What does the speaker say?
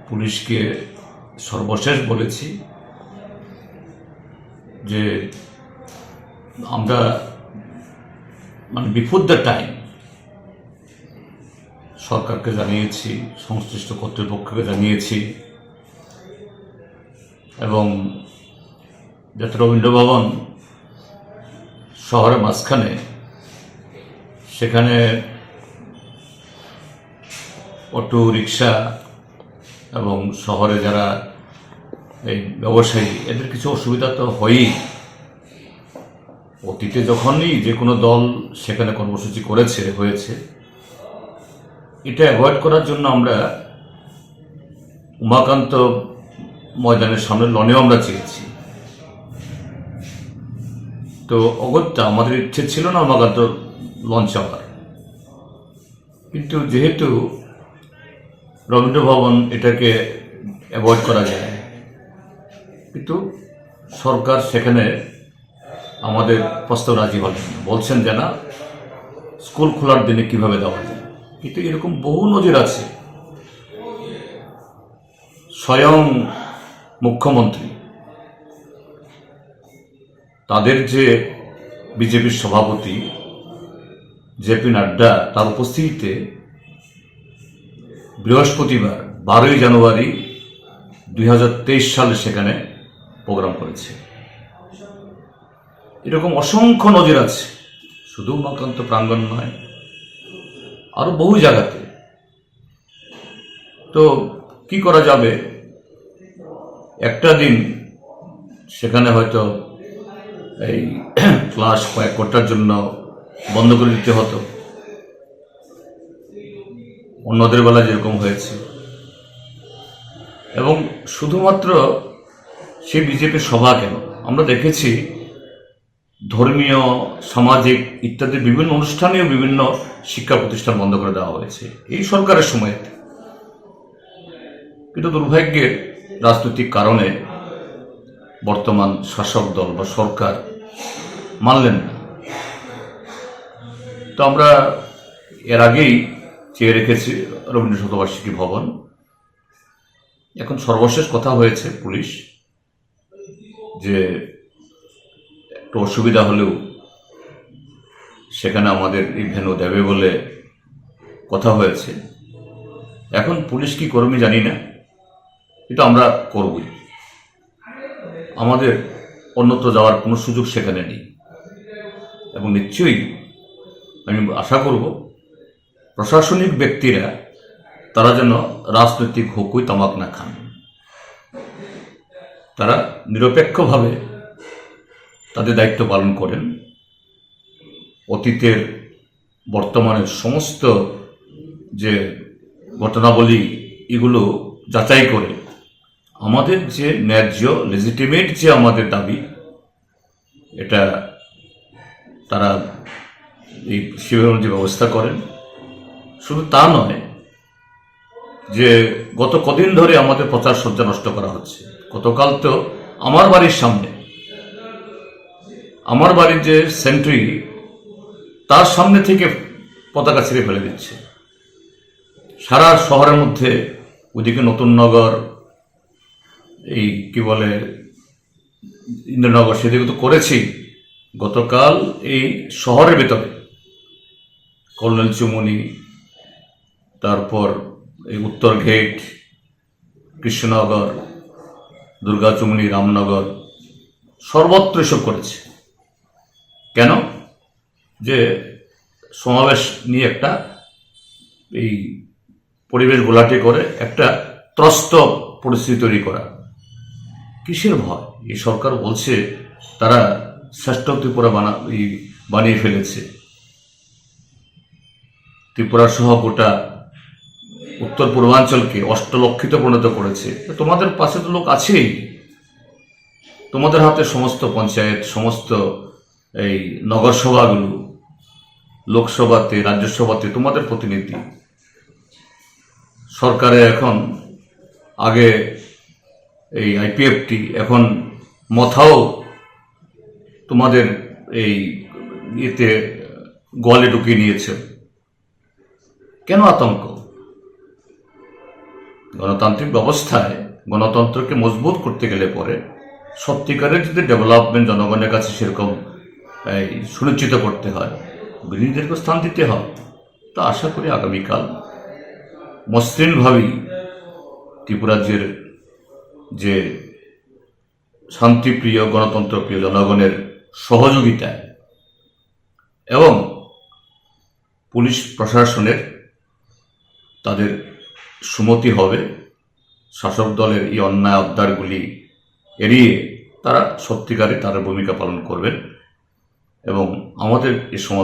পুলিশকে সর্বশেষ বলেছি যে আমরা বিফোর দ্য টাইম সরকারকে জানিয়েছি, সংশ্লিষ্ট কর্তৃপক্ষকে জানিয়েছি এবং যাতে রবীন্দ্র ভবন শহরের মাঝখানে, সেখানে অটো রিক্সা এবং শহরে যারা এই ব্যবসায়ী, এদের কিছু অসুবিধা তো হয়ই। অতীতে যখনই যে কোনো দল সেখানে কর্মসূচি হয়েছে, এটা অ্যাভয়েড করার জন্য আমরা উমাকান্ত ময়দানের সামনে লনেও আমরা চেয়েছি। তো অগত্যা আমাদের ইচ্ছে ছিল না উমাকান্ত লন চাপার, কিন্তু যেহেতু রবীন্দ্র ভবন এটাকে অ্যাভয়েড করা যায়, কিন্তু সরকার সেখানে আমাদের প্রস্তাব রাজি হলেন, বলছেন যে না, স্কুল খোলার দিনে কিভাবে দেওয়া যায়। কিন্তু এরকম বহু নজির আছে। স্বয়ং মুখ্যমন্ত্রী তাদের যে বিজেপির সভাপতি জেপি নাড্ডা, তার উপস্থিতিতে বৃহস্পতিবার 12 জানুয়ারি 2023 সালে সেখানে প্রোগ্রাম করেছে। এরকম অসংখ্য নজির আছে, শুধু উমাকান্ত প্রাঙ্গণ নয়, আরো বহু জায়গাতে। তো কি করা যাবে, একটা দিন সেখানে হয়তো এই ক্লাস কয়েক ঘন্টার জন্য বন্ধ করে দিতে হতো, অন্যদের বেলা যেরকম হয়েছে। এবং শুধুমাত্র সেই বিজেপির সভা কেন, আমরা দেখেছি ধর্মীয়, সামাজিক ইত্যাদি বিভিন্ন অনুষ্ঠানেও বিভিন্ন শিক্ষা প্রতিষ্ঠান বন্ধ করে দেওয়া হয়েছে এই সরকারের সময়। কিন্তু দুর্ভাগ্যের রাজনৈতিক কারণে বর্তমান শাসক দল বা সরকার মানলেন না। তো আমরা এর আগেই চেয়ে রেখেছি রবীন্দ্র শতবার্ষিকী ভবন। এখন সর্বশেষ কথা হয়েছে পুলিশ যে একটু অসুবিধা হলেও সেখানে আমাদের এই ভেন্যু দেবে বলে কথা হয়েছে। এখন পুলিশ কি কর্মী জানি না, কিন্তু আমরা করবই। আমাদের অন্যত্র যাওয়ার কোনো সুযোগ সেখানে নেই এবং নিশ্চয়ই আমি আশা করব প্রশাসনিক ব্যক্তিরা তারা যেন রাজনৈতিক হুকুই তামাক না খান, তারা নিরপেক্ষভাবে তাদের দায়িত্ব পালন করেন। অতীতের বর্তমানের সমস্ত যে ঘটনাবলী, এগুলো যাচাই করে আমাদের যে ন্যায্য লেজিটিমেট যে আমাদের দাবি, এটা তারা এই শিবির অনুযায়ী ব্যবস্থা করেন। শুধু তা নয় যে গত কদিন ধরে আমাদের প্রচার সজ্জা নষ্ট করা হচ্ছে। গতকাল তো আমার বাড়ির সামনে, আমার বাড়ির যে সেন্ট্রি, তার সামনে থেকে পতাকা ছিঁড়ে ফেলে দিচ্ছে। সারা শহরের মধ্যে, ওইদিকে নতুননগর, এই কি বলে ইন্দ্রনগর, সেদিকে তো করেছি। গতকাল এই শহরের ভেতরে কর্নেল চুমনি, তারপর এই উত্তর গেট, কৃষ্ণনগর, দুর্গা চুমনি, রামনগর, সর্বত্র এসব করেছে। কেন? যে সমাবেশ নিয়ে একটা এই পরিবেশ গোলাটে করে একটা ত্রস্ত পরিস্থিতি তৈরি করা। কিসের ভয়? এই সরকার বলছে তারা শ্রেষ্ঠ ত্রিপুরা বানিয়ে ফেলেছে, ত্রিপুরা সহ গোটা উত্তর পূর্বাঞ্চলকে অষ্টলক্ষিত পরিণত করেছে। তোমাদের পাশে তো লোক আছেই, তোমাদের হাতে সমস্ত পঞ্চায়েত, সমস্ত এই নগরসভাগুলো, লোকসভাতে, রাজ্যসভাতে তোমাদের প্রতিনিধি। সরকারে এখন, আগে এই আইপিএফটি, এখন মথাও তোমাদের এই ইয়েতে গোয়ালে ঢুকিয়ে নিয়েছে। কেন আতঙ্ক? গণতান্ত্রিক ব্যবস্থায় গণতন্ত্রকে মজবুত করতে গেলে পরে সত্যিকারের যদি ডেভেলপমেন্ট জনগণের কাছে সেরকম সুনিশ্চিত করতে হয়, বিরোধীদেরকে স্থান দিতে হয়। তা আশা করি আগামীকাল মসৃণভাবেই ত্রিপুরাজ্যের যে শান্তিপ্রিয় গণতন্ত্রপ্রিয় জনগণের সহযোগিতায় এবং পুলিশ প্রশাসনের তাদের সুমতি হবে, শাসক দলের এই অন্যায় অবদারগুলি এড়িয়ে তারা সত্যিকারে তার ভূমিকা পালন করবেন এবং আমাদের এই সমাবেশ